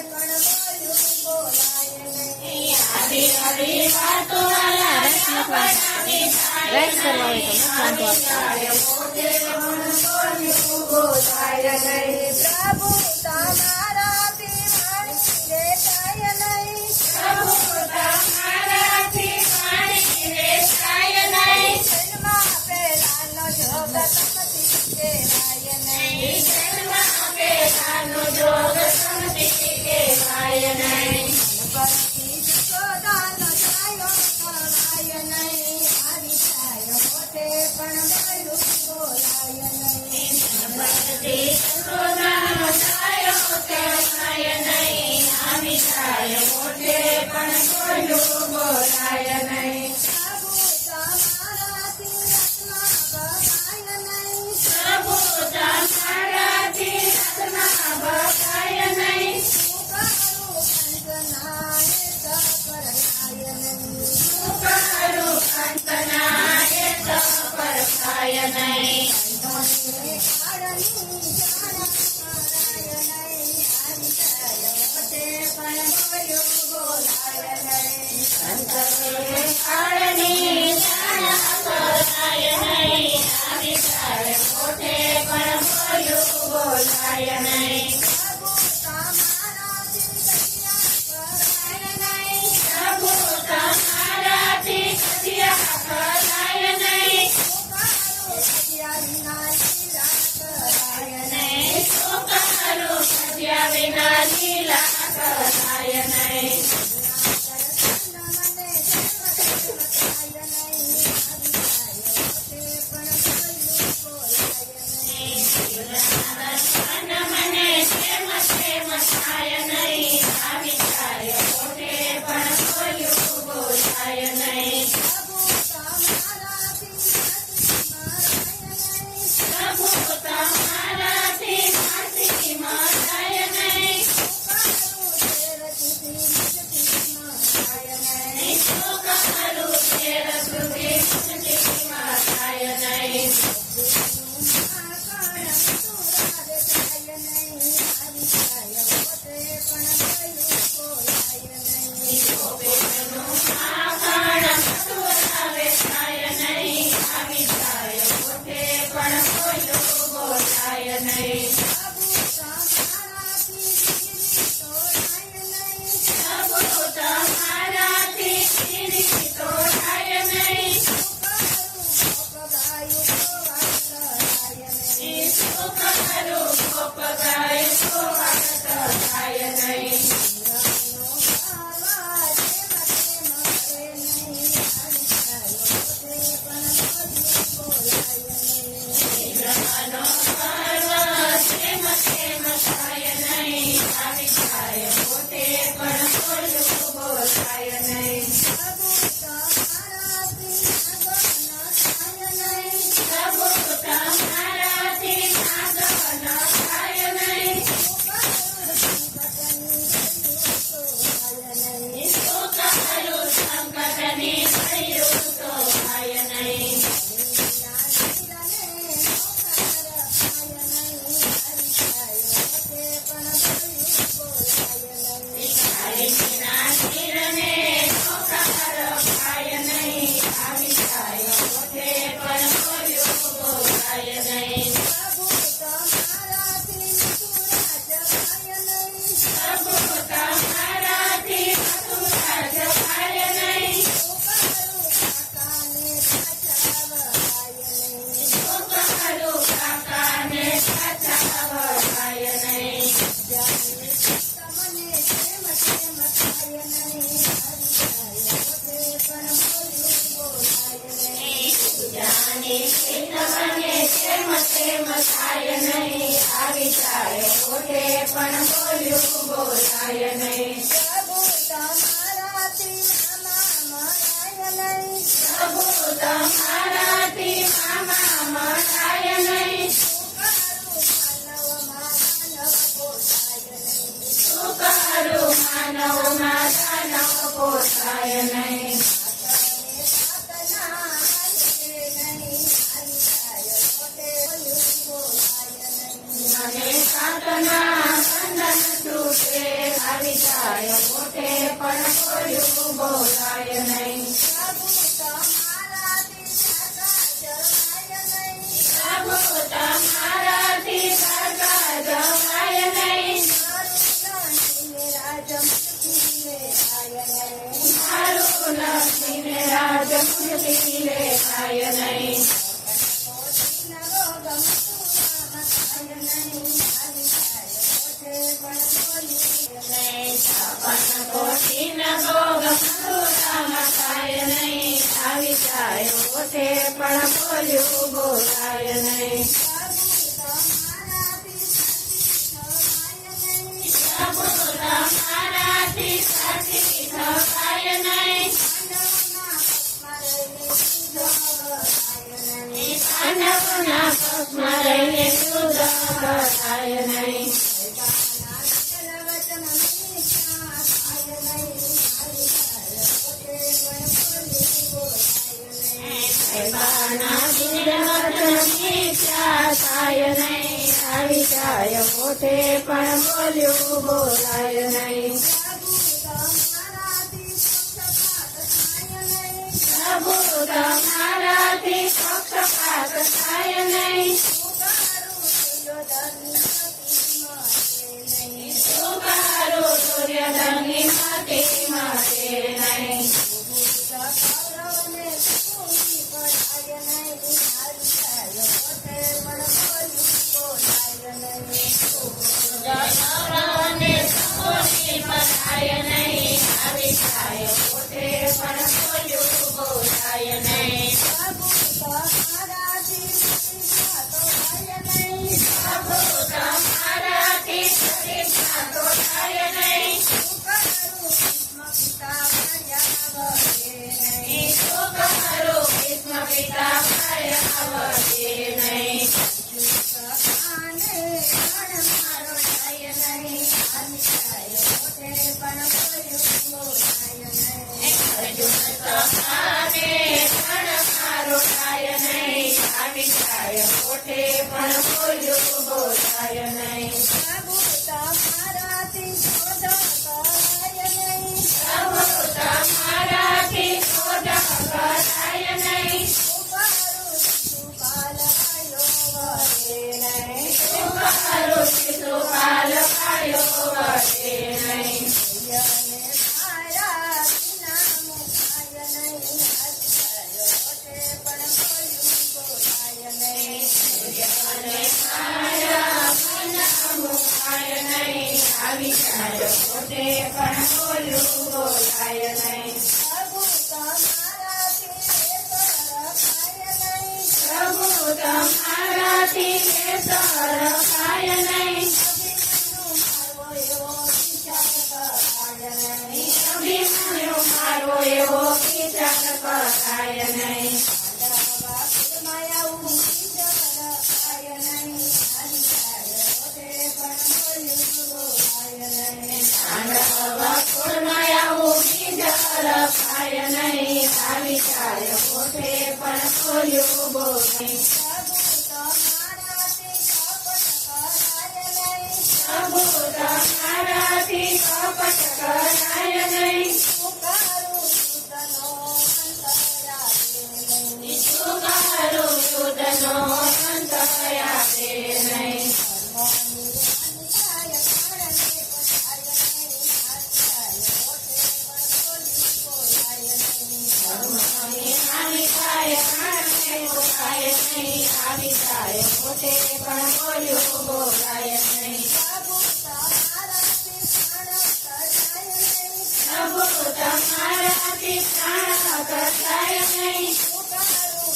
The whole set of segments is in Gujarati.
પણ બોલ્યું બોલાય નહીં. આવી આવી વાતો વાલા રસ કરવા હોય તો વાંધો પોતે પણ બોલ્યું બોલાય નહીં. પ્રભુ તમારાથી વાણી રેચાય નહીં. પ્રભુ તમારાથી વાણી રેચાય નહીં. જન્મા પહેલાનો જોગ સમતી કહેવાય નહીં. જન્મા પહેલાનો જોગ સમતી કહેવાય નહીં. પરથી જશોદાનો છાયો ખવાય નહીં. આવી છાયો પોતે પણ બોલ્યું બોલાય નહીં. ભક્તિ યશોદાનો છાયો કહેવાય નહીં. આવી છાય પોતે પણ બોલ્યું બોલાય નહીં. પ્રભુ તમારાથી રત્ના બગાય નહીં. પ્રભુ તમારાથી રત્ના બગાય નહીં. હું કરું કંચનાએ સફળાય નહીં. હું કરું કંચનાએ સફળાય નહીં. ધોને કાળની જાણ કરાય નહીં. આવી છાયો પોતે પણ બોલ્યું બોલાય નહીં. અંતરે કાળની જાણ કરાય નહીં. આવી છાય પોતે પણ બોલ્યું બોલાય નહીં. પ્રભુ તમારાથી કલ્યાણ કરાય નહીં. પ્રભુ તમારાથી કજિયા કરાય નહીં. હું કરું કજિયા વિના લીલા કરાય નહીં. શું કરું કજિયા વિના લીલા કરાય નહીં. મને મને પોતે પણ બોલ્યું બોલાય નહીં. પ્રભુ તમારાથી પ્રભુ તમારાથી મરાય નહીં. શું કરું તેર સુધી મુક્તિમાં થાય નહીં. આકાળ સતુરાવે થાય નહીં. આવી જાય પોતે પણ બોલ્યું બોલાય નહીં. પ્રભુ તમારાથી કીડી તોડાય નહીં. શું કરું ગોપ ગાય તો વાગત થાય નહીં. બ્રહ્મનો કરવા તેમ તેમ થાય નહીં. આવી જાય પોતે પણ બોલ્યું બોલાય નહીં. પ્રભુ તમારાથી નાગન થાય નહીં. શું કરું સંકટની ઘડીયું તો થાય નહીં. ભિખારીના શિરને નોકર ખાય નહીં. આવી જાય પોતે પણ બોલ્યું બોલાય નહીં. પ્રભુ તમારાથી મથુરા જપાય નહીં. શું કરું કાકાને સાચા વળાય નહીં. જાની તમને તેમ તેમ થાય નહીં. આવી જાય પોતે પણ બોલ્યું બોલાય નહીં. પ્રભુ તમારાથી મામા મળાય નહીં. શું કરું માનવમાં દાનવ પોસાય નહીં. મને સાતના બંધન તૂટે. મોઢે પણ બોલ્યું બોલાય નહીં. પ્રભુ તમારાથી સગા જવાય નહીં. પ્રભુ તમારાથી સગા જવાય નહીં. મારું લખીને રાજ મુક્તિ લેવાય નહીં. છપ્પન કોટીના ભોગ મથુરામાં થાય નહીં. આવી જાય મોઢે પણ બોલ્યું બોલાય નહીં. પ્રભુ તમારાથી સાચી થવાય નહીં. પાંડવોના પક્ષમાં રહીને શુદ્ધ કરાય નહીં. આવી જાય મોઢે પણ બોલ્યું બોલાય નહીં. પ્રભુ તમારાથી પક્ષપાત થાય નહીં. સુકારું દુર્યોધનની મતિ મળે નહીં. કૌરવોને સપોરી પરાય નહીં. આવી જાય મોઢે પણ બોલ્યું બોલાય નહીં. પ્રભુ તમારાથી પરીક્ષા તો થાય નહીં. સુકારું ભીષ્મ પિતા ભયાવહે નહીં. અર્જુન સખાને પણ મારો થાય નહીં. આવી જાય મોઢે પણ બોલ્યું બોલાય નહીં. પ્રભુ તમારાથી ક્રોધ કરાય નહીં. સુકારું શિશુપાલ પાયો વળે નહીં. આવી જાય મોઢે પણ બોલ્યું બોલાય નહીં. પ્રભુ તમારાથી સરખાય નહીં. અભિમન્યુ મારો એવો વિચાર કરાય નહીં. રખાય નહીં. આવી જાય મોઢે પણ બોલ્યું બોલાય. પ્રભુ તમારાથી કપટ કરાય નહીં. સુકારું યુદ્ધનો અંત આપે નહીં. આવી જાય મોઢે પણ બોલ્યું બોલાય નહીં. પ્રભુ તમારાથી પ્રાણ કસાય નહીં. સુકારું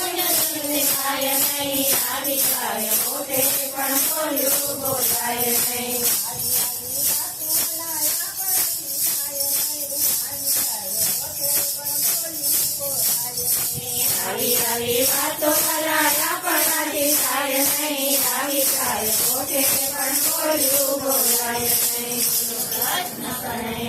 વચનની થાય નહીં. આવી જાય મોઢે પણ બોલ્યું બોલાય નહીં. આવી વાતો કરાયા પણ થાય નહીં. આવી જાય મોઢે પણ બોલ્યું બોલાય નહીં. કૃષ્ણ કનૈયા